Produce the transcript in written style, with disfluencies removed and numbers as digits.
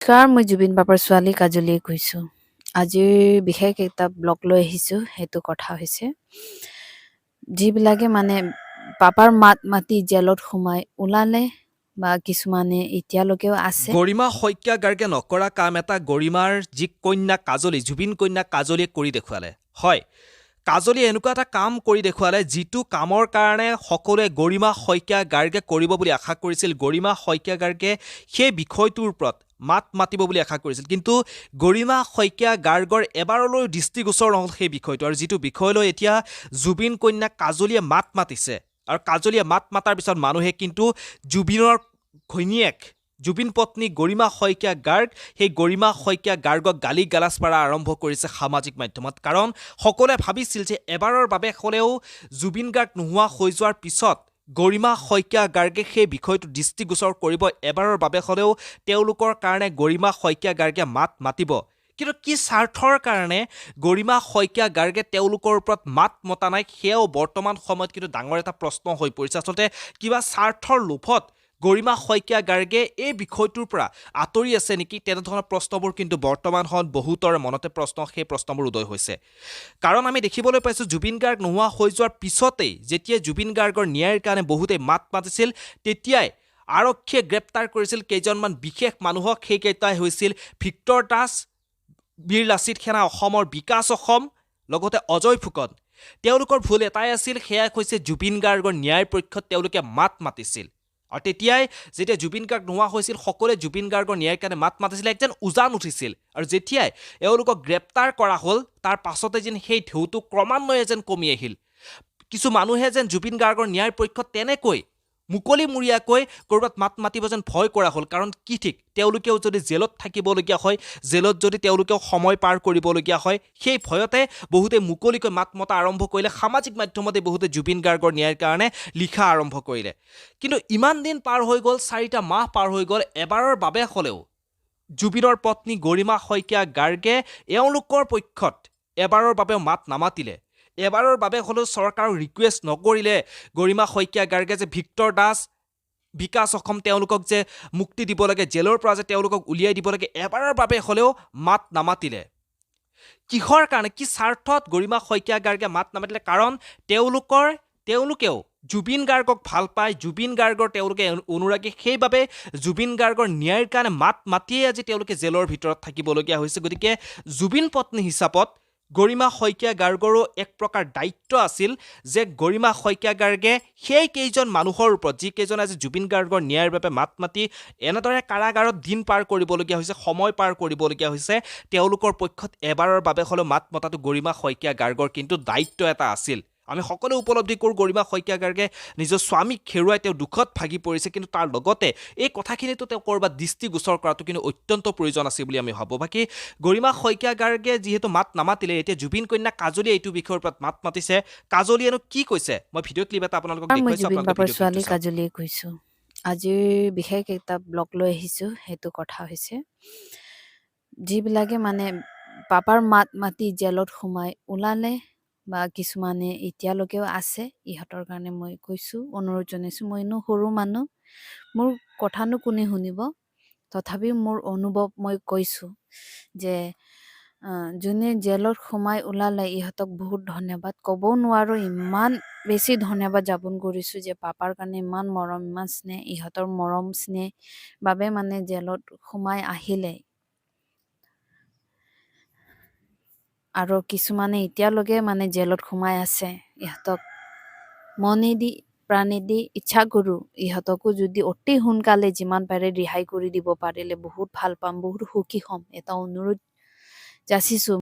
নমস্কাৰ, মই জুবিন বাবাৰ ছোৱালী কাজলীয়ে কৈছোঁ। আজিৰ বিশেষ এটা ব্লগ লৈ আহিছোঁ। সেইটো কথা হৈছে যিবিলাকে মানে পাপাৰ মাত মাতি জেলত সোমাই ওলালে বা কিছুমানে এতিয়ালৈকেও আছে। গৰিমা শইকীয়া গাৰ্গে নকৰা কাম এটা গৰিমাৰ যি কন্যা কাজলী, জুবিন কন্যা কাজলীয়ে কৰি দেখুৱালে। হয়, কাজলীয়ে এনেকুৱা এটা কাম কৰি দেখুৱালে যিটো কামৰ কাৰণে সকলোৱে গৰিমা শইকীয়া গাৰ্গে কৰিব বুলি আশা কৰিছিল। গৰিমা শইকীয়া গাৰ্গে সেই বিষয়টোৰ ওপৰত মাত মাতিব বুলি আশা কৰিছিল, কিন্তু গৰিমা শইকীয়া গাৰ্গৰ এবাৰলৈ দৃষ্টিগোচৰ নহ'ল সেই বিষয়টো। আৰু যিটো বিষয়লৈ এতিয়া জুবিন কন্যা কাজলীয়ে মাত মাতিছে, আৰু কাজলীয়ে মাত মাতাৰ পিছত মানুহে কিন্তু জুবিনৰ ঘৈণীয়েক, জুবিন পত্নী গৰিমা শইকীয়া গাৰ্গ, সেই গৰিমা শইকীয়া গাৰ্গক গালি গালাজ পাৰা আৰম্ভ কৰিছে সামাজিক মাধ্যমত। কাৰণ সকলোৱে ভাবিছিল যে এবাৰৰ বাবে হ'লেও জুবিন গাৰ্গ নোহোৱা হৈ যোৱাৰ পিছত গৰিমা শইকীয়া গাৰ্গে সেই বিষয়টো দৃষ্টিগোচৰ কৰিব, এবাৰৰ বাবে হ'লেও তেওঁলোকৰ কাৰণে গৰিমা শইকীয়া গাৰ্গে মাত মাতিব। কিন্তু কি স্বাৰ্থৰ কাৰণে গৰিমা শইকীয়া গাৰ্গে তেওঁলোকৰ ওপৰত মাত মতা নাই, সেয়াও বৰ্তমান সময়ত কিন্তু ডাঙৰ এটা প্ৰশ্ন হৈ পৰিছে। আচলতে কিবা স্বাৰ্থৰ লোভত গৰিমা শইকীয়া গাৰ্গে এই বিষয়টোৰ পৰা আঁতৰি আছে নেকি, তেনেধৰণৰ প্ৰশ্নবোৰ কিন্তু বৰ্তমান সময়ত বহুতৰ মনতে সেই প্ৰশ্নবোৰ উদয় হৈছে। কাৰণ আমি দেখিবলৈ পাইছোঁ জুবিন গাৰ্গ নোহোৱা হৈ যোৱাৰ পিছতেই যেতিয়া জুবিন গাৰ্গৰ ন্যায়ৰ কাৰণে বহুতেই মাত মাতিছিল, তেতিয়াই আৰক্ষীয়ে গ্ৰেপ্তাৰ কৰিছিল কেইজনমান বিশেষ মানুহক। সেইকেইটাই হৈছিল ভিক্টৰ দাস, বীৰ লাচিত সেনা অসমৰ, বিকাশ অসম, লগতে অজয় ফুকন। তেওঁলোকৰ ভুল এটাই আছিল, সেয়া হৈছে জুবিন গাৰ্গৰ ন্যায়ৰ পক্ষত তেওঁলোকে মাত মাতিছিল। আৰু তেতিয়াই যেতিয়া জুবিন গাৰ্গ নোহোৱা হৈছিল, সকলোৱে জুবিন গাৰ্গৰ ন্যায়ৰ কাৰণে মাত মাতিছিল, একজন উজান উঠিছিল। আৰু যেতিয়াই এওঁলোকক গ্ৰেপ্তাৰ কৰা হ'ল, তাৰ পাছতে যেন সেই ঢৌটো ক্ৰমান্বয়ে যেন কমি আহিল। কিছু মানুহে যেন জুবিন গাৰ্গৰ ন্যায়ৰ পক্ষত তেনেকৈ মুকলিমূৰীয়াকৈ ক'ৰবাত মাত মাতিব যেন ভয় কৰা হ'ল। কাৰণ কি ঠিক, তেওঁলোকেও যদি জেলত থাকিবলগীয়া হয়, জেলত যদি তেওঁলোকেও সময় পাৰ কৰিবলগীয়া হয়, সেই ভয়তে বহুতে মুকলিকৈ মাত মতা আৰম্ভ কৰিলে। সামাজিক মাধ্যমতে বহুতে জুবিন গাৰ্গৰ ন্যায়ৰ কাৰণে লিখা আৰম্ভ কৰিলে। কিন্তু ইমান দিন পাৰ হৈ গ'ল, 4টা মাহ পাৰ হৈ গ'ল, এবাৰৰ বাবে হ'লেও জুবিনৰ পত্নী গৰিমা শইকীয়া গাৰ্গে এওঁলোকৰ পক্ষত এবাৰৰ বাবে মাত নামাতিলে। এবাৰৰ বাবে হ'লেও চৰকাৰক ৰিকুৱেষ্ট নকৰিলে গৰিমা শইকীয়া গাৰ্গে যে ভিক্টৰ দাস, বিকাশ অসম তেওঁলোকক যে মুক্তি দিব লাগে, জেলৰ পৰা যে তেওঁলোকক উলিয়াই দিব লাগে, এবাৰৰ বাবে হ'লেও মাত নামাতিলে। কিহৰ কাৰণে, কি স্বাৰ্থত গৰিমা শইকীয়া গাৰ্গে মাত নামাতিলে? কাৰণ তেওঁলোকেও জুবিন গাৰ্গক ভাল পায়, জুবিন গাৰ্গৰ তেওঁলোকে অনুৰাগী, সেইবাবে জুবিন গাৰ্গৰ ন্যায়ৰ কাৰণে মাত মাতিয়ে আজি তেওঁলোকে জেলৰ ভিতৰত থাকিবলগীয়া হৈছে। গতিকে জুবিন পত্নী হিচাপত গৰিমা শইকীয়া গাৰ্গৰো এক প্ৰকাৰ দায়িত্ব আছিল যে গৰিমা শইকীয়া গাৰ্গে সেই কেইজন মানুহৰ ওপৰত, যিকেইজনে আজি জুবিন গাৰ্গৰ ন্যায়ৰ বাবে মাত মাতি এনেদৰে কাৰাগাৰত দিন পাৰ কৰিবলগীয়া হৈছে, সময় পাৰ কৰিবলগীয়া হৈছে, তেওঁলোকৰ পক্ষত এবাৰৰ বাবে হ'লেও মাত মতাটো গৰিমা শইকীয়া গাৰ্গৰ কিন্তু দায়িত্ব এটা আছিল। আমি সকলোৱে উপলব্ধি কৰোঁ গৰিমা শইকীয়া গাৰ্গে নিজৰ স্বামীক হেৰুৱাই তেওঁ দুখত ভাগি পৰিছে, কিন্তু তাৰ লগতে এই কথাখিনিতো তেওঁ ক'ৰবাত দৃষ্টিগোচৰ কৰাটো কিন্তু অত্যন্ত প্ৰয়োজন আছে বুলি আমি ভাবোঁ। বাকী গৰিমা শইকীয়া গাৰ্গে যিহেতু মাত নামাতিলে, এতিয়া জুবিন কন্যা কাজলীয়ে এইটো বিষয়ৰ ওপৰত মাত মাতিছে। কাজলীয়েনো কি কৈছে, মই ভিডিঅ' ক্লিপ এটা আপোনালোকক মই দেখুৱাইছোঁ, জুবিন আপোনালোকে বাবাৰ ভিডিঅ' ক্লিপটো ছোৱালী চাওক। কাজলীয়ে কৈছোঁ। আজিৰ বিশেষ এটা ব্লগ লৈ আহিছোঁ। সেইটো কথা হৈছে যিবিলাকে মানে পাপাৰ মাত মাতি জেলত সোমাই ওলালে বা কিছুমানে এতিয়ালৈকেও আছে, ইহঁতৰ কাৰণে মই কৈছোঁ, অনুৰোধ জনাইছোঁ। মইনো সৰু মানুহ, মোৰ কথানো কোনে শুনিব, তথাপিও মোৰ অনুভৱ মই কৈছোঁ যে যোনে জেলত সোমাই ওলালে ইহঁতক বহুত ধন্যবাদ। ক'বও নোৱাৰোঁ, ইমান বেছি ধন্যবাদ জ্ঞাপন কৰিছোঁ যে পাপাৰ কাৰণে ইমান মৰম, ইমান স্নেহ, ইহঁতৰ মৰম স্নেহ বাবে মানে জেলত সোমাই আহিলে। আৰু কিছুমানে এতিয়ালৈকে মানে জেলত সোমাই আছে। ইহঁতক মনেদি প্ৰাণেদি ইচ্ছা কৰোঁ ইহঁতকো যদি অতি সোনকালে যিমান পাৰে ৰেহাই কৰি দিব পাৰিলে বহুত ভাল পাম, বহুত সুখী হ'ম। এটা অনুৰোধ যাচিছোঁ।